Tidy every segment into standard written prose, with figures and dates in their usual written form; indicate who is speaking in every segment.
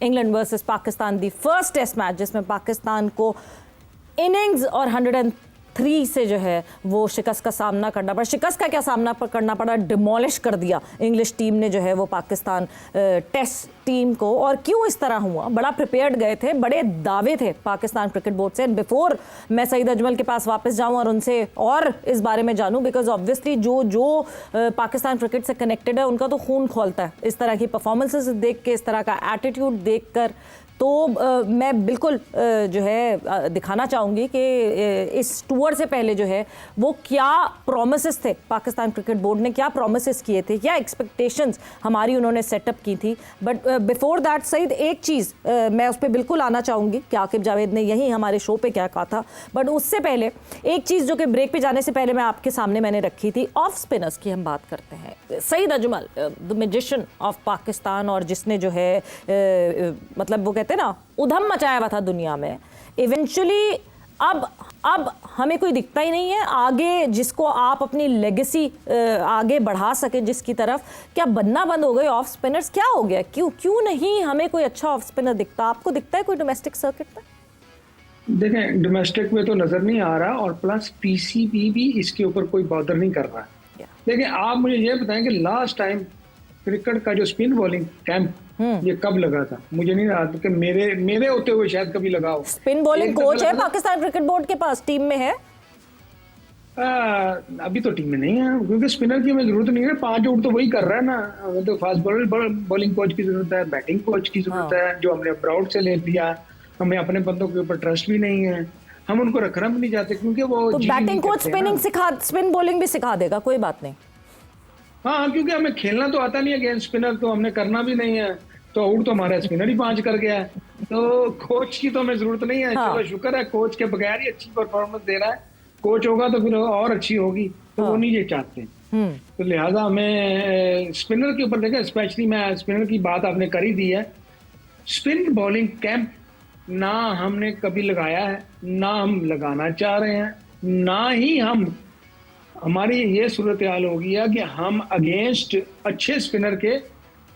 Speaker 1: England versus Pakistan the first test match, जिसमें पाकिस्तान को innings और 103 से जो है वो शिकस्त का सामना करना पड़ा। शिकस्त का क्या सामना करना पड़ा, डिमोलिश कर दिया इंग्लिश टीम ने जो है वो पाकिस्तान टेस्ट टीम को। और क्यों इस तरह हुआ, बड़ा प्रिपेयर्ड गए थे, बड़े दावे थे पाकिस्तान क्रिकेट बोर्ड से। बिफोर मैं सईद अजमल के पास वापस जाऊं और उनसे और इस बारे में जानूं, बिकॉज ऑब्वियसली जो पाकिस्तान क्रिकेट से कनेक्टेड है उनका तो खून खौलता है इस तरह की परफॉर्मेंसेस देख के, इस तरह का एटीट्यूड देख कर। तो मैं बिल्कुल जो है दिखाना चाहूँगी कि इस टूर से पहले जो है वो क्या प्रॉमिसेस थे, पाकिस्तान क्रिकेट बोर्ड ने क्या प्रॉमिसेस किए थे, क्या एक्सपेक्टेशंस हमारी उन्होंने सेटअप की थी। बट बिफोर दैट सईद, एक चीज़ मैं उस पर बिल्कुल आना चाहूँगी कि आकिब जावेद ने यही हमारे शो पे क्या कहा था। बट उससे पहले एक चीज़ जो कि ब्रेक पे जाने से पहले मैं आपके सामने मैंने रखी थी, ऑफ स्पिनर्स की हम बात करते हैं। Saeed Ajmal, the magician of Pakistan, और जिसने जो है मतलब वो ना उधम मचाया हुआ था दुनिया में, इवेंचुअली अब हमें कोई दिखता ही नहीं है आगे जिसको आप अपनी लेगेसी आगे बढ़ा सके, जिसकी तरफ। क्या बनना बंद हो गए ऑफ स्पिनर्स, क्या हो गया, क्यों नहीं हमें कोई अच्छा ऑफ स्पिनर दिखता? आपको दिखता है कोई डोमेस्टिक सर्किट में?
Speaker 2: देखें, डोमेस्टिक में तो नजर नहीं आ रहा, और प्लस पीसीबी भी इसके ऊपर कोई बॉदर नहीं कर रहा है। देखिए, आप मुझे ये बताएं कि लास्ट टाइम क्रिकेट का जो स्पिन बॉलिंग कैंप ये कब लगा था? मुझे नहीं रहा कि मेरे होते हुए शायद कभी लगा हो।
Speaker 1: स्पिन बॉलिंग कोच है पाकिस्तान क्रिकेट बोर्ड के पास, टीम में है?
Speaker 2: अभी तो टीम में नहीं है, क्योंकि स्पिनर की हमें जरूरत नहीं है। 5 आउट तो वही कर रहा है ना। हमें तो फास्ट बॉलिंग कोच की जरूरत है, बैटिंग कोच की जरूरत है, जो हमने अब्रॉड से ले लिया। हमें अपने बंदों के ऊपर ट्रस्ट भी नहीं है, हम उनको रखना भी नहीं चाहते, क्योंकि वो
Speaker 1: तो बैटिंग कोच स्पिन बॉलिंग भी सिखा देगा, कोई बात नहीं।
Speaker 2: हाँ, क्योंकि हमें खेलना तो आता नहीं है अगेंस्ट स्पिनर, तो हमने करना भी नहीं है। तो आउट तो हमारा स्पिनर ही 5 कर गया है, तो कोच की तो हमें जरूरत नहीं है। चलो शुक्र है, कोच के बगैर ही अच्छी परफॉर्मेंस दे रहा है। कोच होगा तो फिर और अच्छी होगी, तो वो नहीं ये चाहते। तो लिहाजा हमें स्पिनर के ऊपर देखें, स्पेशली मैं स्पिनर की बात आपने कर ही दी है। स्पिन बॉलिंग कैंप ना हमने कभी लगाया है, ना हम लगाना चाह रहे हैं, ना ही हमारी ये सूरत हाल हो गई है कि हम अगेंस्ट अच्छे स्पिनर के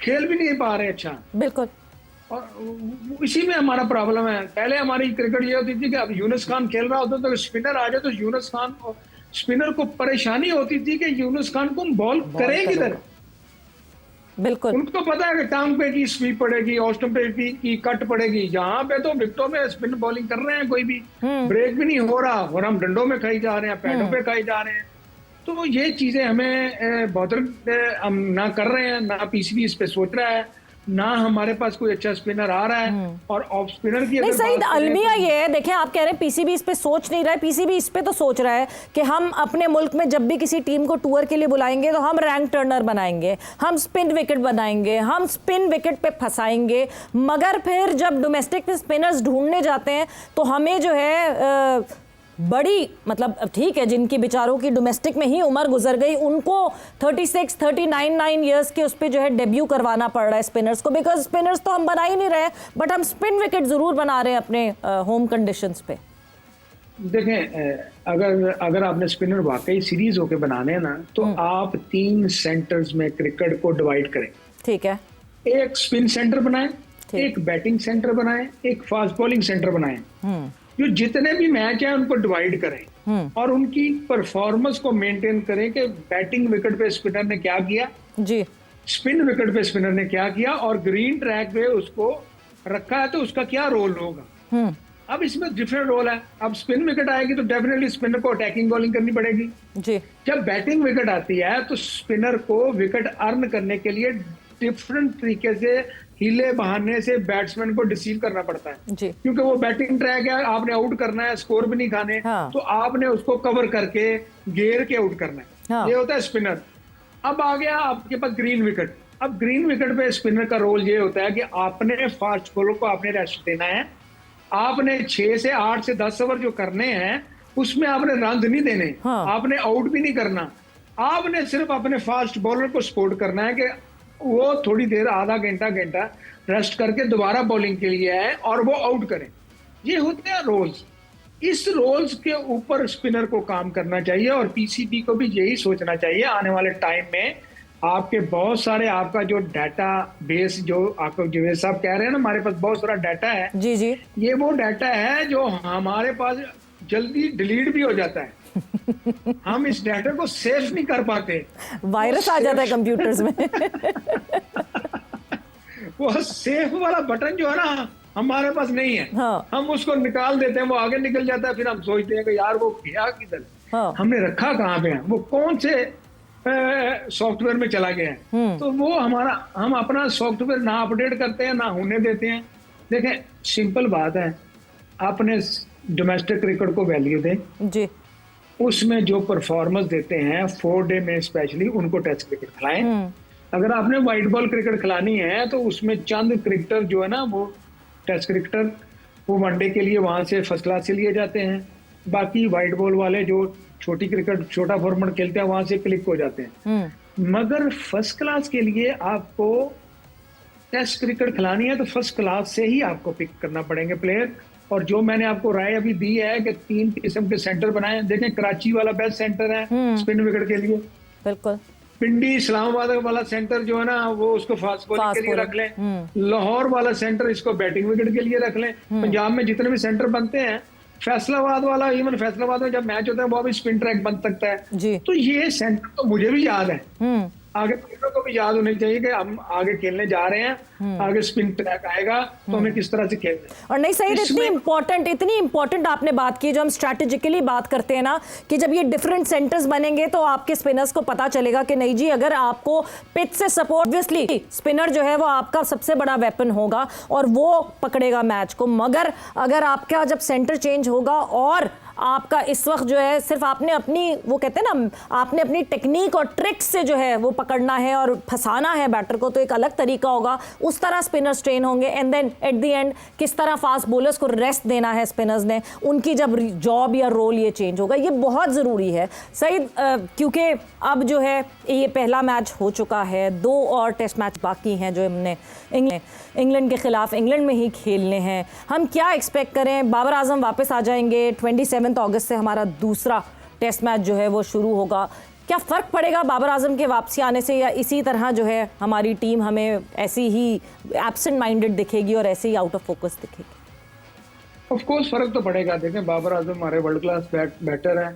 Speaker 2: खेल भी नहीं पा रहे अच्छा।
Speaker 1: बिल्कुल,
Speaker 2: और इसी में हमारा प्रॉब्लम है। पहले हमारी क्रिकेट ये होती थी कि अब यूनुस खान खेल रहा होता तो स्पिनर आ जाए, तो यूनुस खान स्पिनर को परेशानी होती थी कि यूनुस खान को बॉल करें किधर।
Speaker 1: बिल्कुल,
Speaker 2: उनको पता है कि टांग पे की स्वीप पड़ेगी, ऑस्टम पे की कट पड़ेगी। यहाँ पे तो विकेटों में स्पिन बॉलिंग कर रहे हैं, कोई भी ब्रेक भी नहीं हो रहा, और हम डंडों में खाई जा रहे हैं, पैडों पे खाई जा रहे हैं। तो ये चीजें हमें बहुत हम ना कर रहे हैं, ना पीसीबी इस पे सोच रहा है, ना हमारे पास कोई अच्छा स्पिनर आ रहा है। और ऑफ स्पिनर की
Speaker 1: नहीं सईद, अलमिया
Speaker 2: तो
Speaker 1: ये है, देखें आप कह रहे हैं पीसीबी इस पे सोच नहीं रहा है, पीसीबी इस पे तो सोच रहा है कि हम अपने मुल्क में जब भी किसी टीम को टूर के लिए बुलाएंगे तो हम रैंक टर्नर बनाएंगे, हम स्पिन विकेट बनाएंगे, हम स्पिन विकेट पे फंसाएंगे। मगर फिर जब डोमेस्टिक में स्पिनर्स ढूंढने जाते हैं तो हमें जो है बड़ी, मतलब ठीक है जिनकी बेचारों की डोमेस्टिक में ही उम्र गुजर गई, उनको 36, 39 ईयर्स के उस पर जो है डेब्यू करवाना पड़ रहा है स्पिनर्स को, बिकॉज स्पिनर्स तो हम बना ही नहीं रहे, बट हम स्पिन विकेट जरूर बना रहे हैं अपने होम कंडीशंस पे।
Speaker 2: देखें, अगर आपने स्पिनर वाकई सीरीज होके बनाने हैं ना, तो आप 3 सेंटर्स में क्रिकेट को डिवाइड करें। ठीक है, एक स्पिन सेंटर बनाएं, एक बैटिंग सेंटर बनाएं, एक फास्ट बॉलिंग सेंटर बनाएं। जो जितने भी मैच हैं उनको डिवाइड करें और उनकी परफॉर्मेंस को मेंटेन करें कि बैटिंग विकेट पे स्पिनर ने क्या किया जी, स्पिन विकेट पे स्पिनर ने क्या किया, और ग्रीन ट्रैक पे उसको रखा है तो उसका क्या रोल होगा। अब इसमें डिफरेंट रोल है। अब स्पिन विकेट आएगी तो डेफिनेटली स्पिनर को अटैकिंग बॉलिंग करनी पड़ेगी जी। जब बैटिंग विकेट आती है तो स्पिनर को विकेट अर्न करने के लिए डिफरेंट तरीके से हीले बहाने से बैट्समैन को डिसीव करना पड़ता है जी। क्योंकि वो बैटिंग ट्रैक है, आपने आउट करना है, स्कोर भी नहीं खाने, तो आपने उसको कवर करके घेर के आउट करना है। ये होता है स्पिनर। अब आ गया आपके पास ग्रीन विकेट। अब ग्रीन विकेट पे स्पिनर का रोल ये होता है कि आपने फास्ट बॉलर को आपने रेस्ट देना है, आपने 6 से 8 से 10 ओवर जो करने हैं उसमें आपने रन नहीं देने, आपने आउट भी नहीं करना, आपने सिर्फ अपने फास्ट बॉलर को सपोर्ट करना है कि वो थोड़ी देर आधा घंटा रेस्ट करके दोबारा बॉलिंग के लिए आए और वो आउट करें। ये होते हैं रोल्स। इस रोल्स के ऊपर स्पिनर को काम करना चाहिए और पीसीबी को भी यही सोचना चाहिए आने वाले टाइम में आपके बहुत सारे, आपका जो डाटा बेस, जो आपको जो साहब कह रहे हैं ना, हमारे पास बहुत सारा डाटा है।
Speaker 1: जी जी।
Speaker 2: ये वो डाटा है जो हमारे पास जल्दी डिलीट भी हो जाता है। हम इस डाटा को सेव नहीं कर पाते,
Speaker 1: वायरस आ जाता है कंप्यूटर्स में।
Speaker 2: वो सेव वाला बटन जो है ना हमारे पास नहीं है।
Speaker 1: हाँ।
Speaker 2: हम उसको निकाल देते हैं, वो आगे निकल जाता है, फिर हम सोचते हैं कि यार वो गया किधर,
Speaker 1: हाँ।
Speaker 2: हमने रखा कहाँ पे है, वो कौन से सॉफ्टवेयर में चला गया है। तो वो हम अपना सॉफ्टवेयर ना अपडेट करते हैं, ना होने देते हैं। देखें, सिंपल बात है, आपने डोमेस्टिक क्रिकेट को वैल्यू दें
Speaker 1: जी।
Speaker 2: उसमें जो परफॉर्मेंस देते हैं 4 डे में स्पेशली, उनको टेस्ट क्रिकेट खिलाएं। अगर आपने व्हाइट बॉल क्रिकेट खिलानी है तो उसमें चंद क्रिकेटर जो है ना, वो टेस्ट क्रिकेटर, वो वनडे के लिए वहां से फर्स्ट क्लास से लिए जाते हैं। बाकी व्हाइट बॉल वाले जो छोटी क्रिकेट, छोटा फॉर्मेट खेलते हैं, वहां से क्लिक हो जाते हैं। मगर फर्स्ट क्लास के लिए आपको टेस्ट क्रिकेट खिलानी है तो फर्स्ट क्लास से ही आपको पिक करना पड़ेंगे प्लेयर। और जो मैंने आपको राय अभी दी है कि 3 किस्म के सेंटर बनाए, देखें कराची वाला बेस्ट सेंटर है स्पिन विकेट के लिए,
Speaker 1: बिल्कुल।
Speaker 2: पिंडी इस्लामाबाद वाला सेंटर जो है ना, वो उसको फास्ट बॉलिंग के लिए रख लें। लाहौर वाला सेंटर इसको बैटिंग विकेट के लिए रख लें। पंजाब में जितने भी सेंटर बनते हैं, फैसलाबाद वाला, इवन फैसलाबाद में जब मैच होता है वो भी स्पिन ट्रैक बन सकता है
Speaker 1: जी।
Speaker 2: तो ये सेंटर तो मुझे भी याद है, आगे प्लेयरों को भी याद होनी चाहिए कि हम आगे खेलने जा रहे हैं, आगे स्पिन ट्रैक आएगा तो हमें किस तरह से खेलना है।
Speaker 1: और नहीं सही, इतनी इंपॉर्टेंट आपने बात की, जो हम स्ट्रैटेजिकली बात करते हैं ना, कि जब ये डिफरेंट सेंटर्स बनेंगे तो आपके स्पिनर्स को पता चलेगा कि नहीं जी, अगर आपको पिच से सपोर्ट, ऑब्वियसली स्पिनर जो है वो आपका सबसे बड़ा वेपन होगा और वो पकड़ेगा मैच को। मगर अगर आपका जब सेंटर चेंज होगा और आपका इस वक्त जो है सिर्फ आपने अपनी, वो कहते हैं ना, आपने अपनी टेक्निक और ट्रिक्स से जो है वो पकड़ना है और फंसाना है बैटर को, तो एक अलग तरीका होगा, उस तरह स्पिनर्स ट्रेन होंगे। And then at the end किस तरह फास्ट बॉलर्स को रेस्ट देना है स्पिनर्स ने, उनकी जब जॉब या रोल ये चेंज होगा, ये बहुत ज़रूरी है सईद, क्योंकि अब जो है ये पहला मैच हो चुका है, 2 और टेस्ट मैच बाकी हैं जो हमने इंग्लैंड के खिलाफ इंग्लैंड में ही खेलने हैं। हम क्या एक्सपेक्ट करें? बाबर आजम वापस आ जाएंगे, 27 अगस्त से हमारा दूसरा टेस्ट मैच जो है वो शुरू होगा। क्या फ़र्क पड़ेगा बाबर आजम के वापसी आने से, या इसी तरह जो है हमारी टीम हमें ऐसी ही एब्सेंट माइंडेड दिखेगी और ऐसे ही आउट ऑफ फोकस दिखेगी?
Speaker 2: ऑफ कोर्स फ़र्क तो पड़ेगा। देखें, बाबर आजम हमारे वर्ल्ड क्लास बैटर हैं,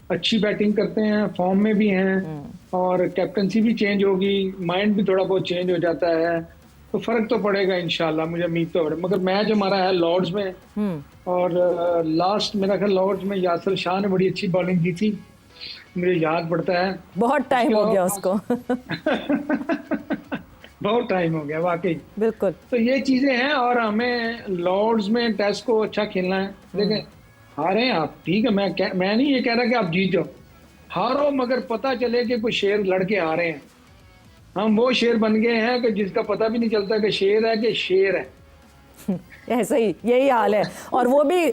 Speaker 2: अच्छी बैटिंग करते हैं, फॉर्म में भी हैं, और कैप्टनसी भी चेंज होगी, माइंड भी थोड़ा बहुत चेंज हो जाता है, तो फ़र्क तो पड़ेगा इंशाल्लाह, मुझे उम्मीद तो है। मगर मैच हमारा है लॉर्ड्स में, और लास्ट मेरा ख्याल लॉर्ड्स में यासिर शाह ने बड़ी अच्छी बॉलिंग की थी, मुझे याद पड़ता है।
Speaker 1: बहुत टाइम हो गया उसको।
Speaker 2: बहुत टाइम हो गया वाकई,
Speaker 1: बिल्कुल।
Speaker 2: तो ये चीजें हैं, और हमें लॉर्ड्स में टेस्ट को अच्छा खेलना है। देखें, हारे आप ठीक है, मैं नहीं ये कह रहा कि आप जीत जाओ, हारो मगर पता चले कि कोई शेर लड़के आ रहे हैं। हम वो शेर बन गए हैं कि जिसका पता भी नहीं चलता कि शेर है कि शेर है।
Speaker 1: ऐसा ही, यही हाल है, और वो भी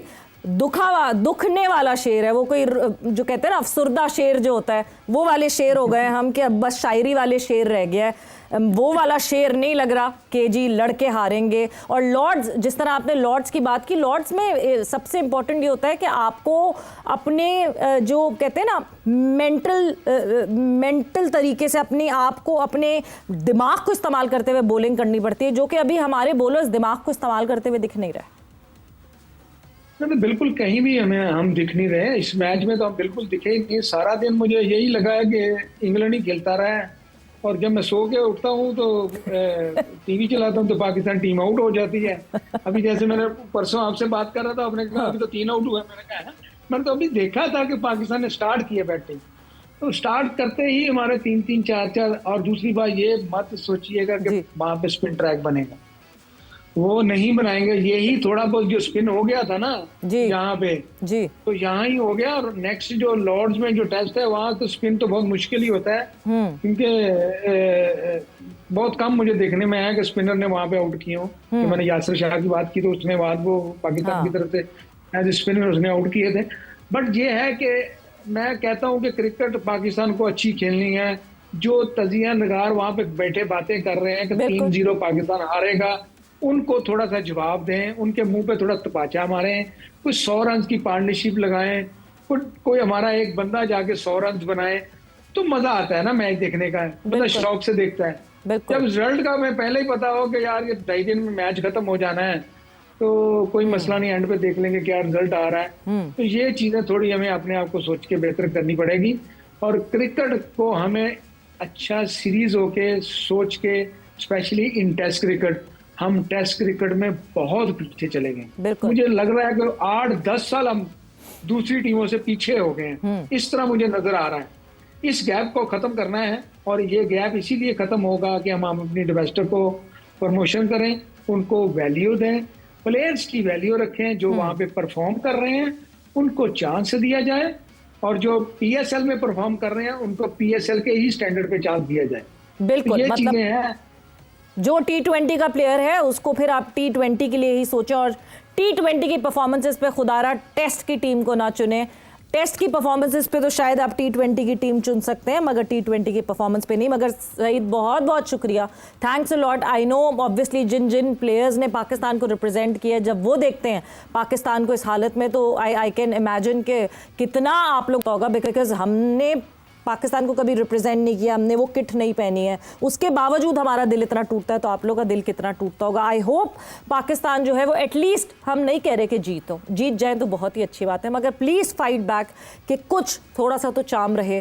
Speaker 1: दुखने वाला शेर है, वो कोई जो कहते हैं ना अफसुर्दा शेर जो होता है, वो वाले शेर हो गए हम, कि अब बस शायरी वाले शेर रह गया है। वो वाला शेर नहीं लग रहा कि जी लड़के हारेंगे। और लॉर्ड्स, जिस तरह आपने लॉर्ड्स की बात की, लॉर्ड्स में सबसे इंपॉर्टेंट ये होता है कि आपको अपने जो कहते हैं ना मेंटल तरीके से अपने आप को, अपने दिमाग को इस्तेमाल करते हुए बॉलिंग करनी पड़ती है, जो कि अभी हमारे बॉलर्स दिमाग को इस्तेमाल करते हुए दिख नहीं रहे।
Speaker 2: नहीं, बिल्कुल कहीं भी हम दिख नहीं रहे इस मैच में, तो हम बिल्कुल दिखे ही नहीं। सारा दिन मुझे यही लगा है कि इंग्लैंड ही खेलता रहा है, और जब मैं सो के उठता हूँ तो टीवी चलाता हूँ तो पाकिस्तान टीम आउट हो जाती है। अभी जैसे मैंने परसों आपसे बात कर रहा था, आपने कहा अभी तो 3 आउट हुए, मैंने तो अभी देखा था कि पाकिस्तान ने स्टार्ट किया बैटिंग, तो स्टार्ट करते ही हमारे 3-3, 4-4, और दूसरी बात ये मत सोचिएगा कि वहां पे स्पिन ट्रैक बनेगा, वो नहीं बनाएंगे। यही थोड़ा बहुत जो स्पिन हो गया था ना यहाँ पे जी, तो यहाँ ही हो गया। और नेक्स्ट जो लॉर्ड्स में जो टेस्ट है, वहां तो स्पिन तो बहुत मुश्किल ही होता है, क्योंकि बहुत कम मुझे देखने में आया कि स्पिनर ने वहां पे आउट किए हो। तो मैंने यासिर शाह की बात की तो उसने बाद वो पाकिस्तान की तरफ से एज स्पिनर उसने आउट किए थे। बट ये है कि मैं कहता हूँ कि क्रिकेट पाकिस्तान को अच्छी खेलनी है। जो तजिया नगार वहां पे बैठे बातें कर रहे हैं कि 3-0 पाकिस्तान हारेगा, उनको थोड़ा सा जवाब दें, उनके मुंह पे थोड़ा तपाचा मारें, कुछ 100 रन की पार्टनरशिप लगाएं, कोई हमारा एक बंदा जाके 100 रन बनाए, तो मजा आता है ना मैच देखने का, मतलब
Speaker 1: बिल्कुल।
Speaker 2: शौक से देखता है।
Speaker 1: बिल्कुल।
Speaker 2: जब रिजल्ट का मैं पहले ही पता हो कि यार ये 2.5 दिन में मैच खत्म हो जाना है, तो कोई मसला नहीं, एंड पे देख लेंगे क्या रिजल्ट आ रहा है। तो ये चीजें थोड़ी हमें अपने आप को सोच के बेहतर करनी पड़ेगी, और क्रिकेट को हमें अच्छा सीरीज होके सोच के, स्पेशली इन टेस्ट क्रिकेट, हम टेस्ट क्रिकेट में बहुत पीछे चले गए।
Speaker 1: बिल्कुल।
Speaker 2: मुझे लग रहा है कि 8-10 साल हम दूसरी टीमों से पीछे हो गए हैं, इस तरह मुझे नजर आ रहा है। इस गैप को खत्म करना है, और ये गैप इसीलिए खत्म होगा कि हम अपनी इन्वेस्टर को प्रमोशन करें, उनको वैल्यू दें, प्लेयर्स की वैल्यू रखें, जो वहां पे परफॉर्म कर रहे हैं उनको चांस दिया जाए, और जो पीएसएल में परफॉर्म कर रहे हैं उनको पीएसएल के ही स्टैंडर्ड पे चांस दिया जाए।
Speaker 1: बिल्कुल,
Speaker 2: ये
Speaker 1: मतलब
Speaker 2: चीजें हैं।
Speaker 1: जो T20 का प्लेयर है उसको फिर आप T20 के लिए ही सोचें, और T20 की परफॉर्मेंसेस पे खुदारा टेस्ट की टीम को ना चुने। टेस्ट की परफॉर्मेंसेस पे तो शायद आप T20 की टीम चुन सकते हैं, मगर T20 की परफॉर्मेंस पे नहीं। मगर सईद, बहुत बहुत शुक्रिया, thanks a lot. I know obviously जिन जिन प्लेयर्स ने पाकिस्तान को रिप्रेजेंट किया, जब वो देखते हैं पाकिस्तान को इस हालत में, तो आई कैन इमेजिन कि कितना आप लोग होगा, बिकॉज हमने पाकिस्तान को कभी रिप्रेजेंट नहीं किया, हमने वो किट नहीं पहनी है, उसके बावजूद हमारा दिल इतना टूटता है, तो आप लोगों का दिल कितना टूटता होगा। आई होप पाकिस्तान जो है वो एटलीस्ट, हम नहीं कह रहे कि जीत जाए तो बहुत ही अच्छी बात है, मगर प्लीज़ फाइट बैक, कि कुछ थोड़ा सा तो चार्म रहे।